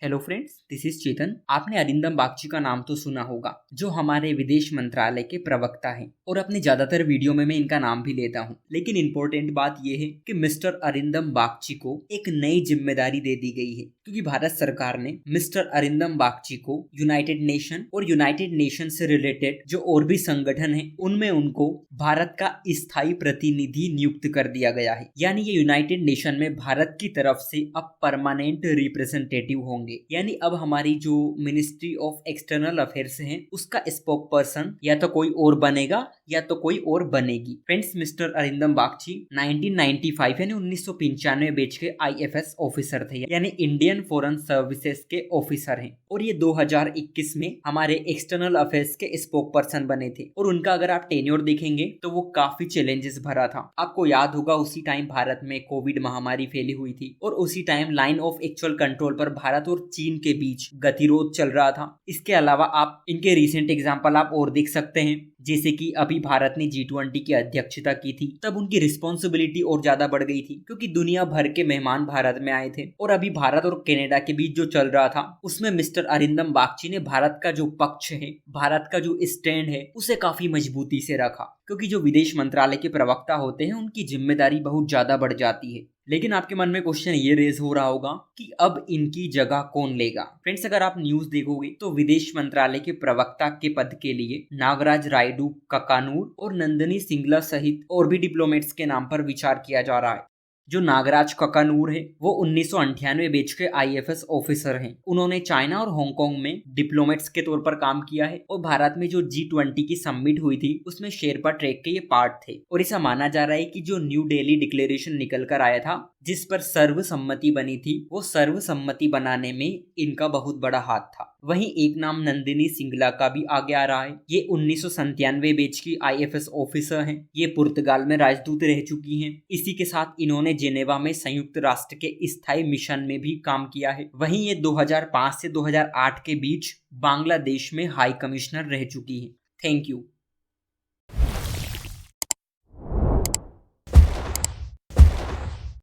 Hello friends, this is चेतन। आपने अरिंदम बागची का नाम तो सुना होगा, जो हमारे विदेश मंत्रालय के प्रवक्ता हैं और अपने ज्यादातर वीडियो में मैं इनका नाम भी लेता हूं। लेकिन इम्पोर्टेंट बात यह है कि मिस्टर अरिंदम बागची को एक नई जिम्मेदारी दे दी गई है, क्योंकि भारत सरकार ने मिस्टर अरिंदम बागची को यूनाइटेड नेशन और यूनाइटेड नेशन से रिलेटेड जो और भी संगठन है उनमें उनको भारत का स्थायी प्रतिनिधि नियुक्त कर दिया गया है। यानी ये यूनाइटेड नेशन में भारत की तरफ से अब परमानेंट रिप्रेजेंटेटिव होंगे। यानी अब हमारी जो मिनिस्ट्री ऑफ एक्सटर्नल अफेयर्स है उसका स्पोक पर्सन या तो कोई और बनेगा या तो कोई और बनेगी। फ्रेंड्स, मिस्टर अरिंदम बागची 1995 यानी 1995 बैच के IFS ऑफिसर थे, यानी इंडियन फॉरेन सर्विसेज के ऑफिसर हैं, और ये 2021 में हमारे एक्सटर्नल अफेयर्स के स्पोक पर्सन बने थे। और उनका अगर आप टेन्योर देखेंगे तो वो काफी चैलेंजेस भरा था। आपको याद होगा उसी टाइम भारत में कोविड महामारी फैली हुई थी और उसी time line of actual control पर भारत और चीन के बीच गतिरोध चल रहा था। इसके अलावा आप इनके रिसेंट एग्जांपल आप और देख सकते हैं, जैसे कि अभी भारत ने G20 की अध्यक्षता की थी, तब उनकी रिस्पॉन्सिबिलिटी और ज्यादा बढ़ गई थी क्योंकि दुनिया भर के मेहमान भारत में आए थे। और अभी भारत और कनाडा के बीच जो चल रहा था उसमें मिस्टर अरिंदम बागची ने भारत का जो पक्ष है, भारत का जो स्टैंड है, उसे काफी मजबूती से रखा, क्योंकि जो विदेश मंत्रालय के प्रवक्ता होते हैं उनकी जिम्मेदारी बहुत ज्यादा बढ़ जाती है। लेकिन आपके मन में क्वेश्चन ये रेज हो रहा होगा कि अब इनकी जगह कौन लेगा। फ्रेंड्स, अगर आप न्यूज देखोगे तो विदेश मंत्रालय के प्रवक्ता के पद के लिए नागराज रायडू ककानूर और नंदिनी सिंगला सहित और भी डिप्लोमेट्स के नाम पर विचार किया जा रहा है। जो नागराज ककानूर है वो 1998 बैच के IFS ऑफिसर हैं। उन्होंने चाइना और हांगकांग में डिप्लोमेट्स के तौर पर काम किया है और भारत में जो G20 की समिट हुई थी उसमें शेरपा ट्रैक के ये पार्ट थे। और ऐसा माना जा रहा है कि जो न्यू दिल्ली डिक्लेरेशन निकल कर आया था जिस पर सर्वसम्मति बनी थी, वो सर्वसम्मति बनाने में इनका बहुत बड़ा हाथ था। वहीं एक नाम नंदिनी सिंगला का भी आगे आ रहा है। ये 1997 बैच की IFS ऑफिसर हैं। ये पुर्तगाल में राजदूत रह चुकी हैं। इसी के साथ इन्होंने जेनेवा में संयुक्त राष्ट्र के स्थायी मिशन में भी काम किया है। वहीं ये 2005 से 2008 के बीच बांग्लादेश में हाई कमिश्नर रह चुकी हैं। Thank you.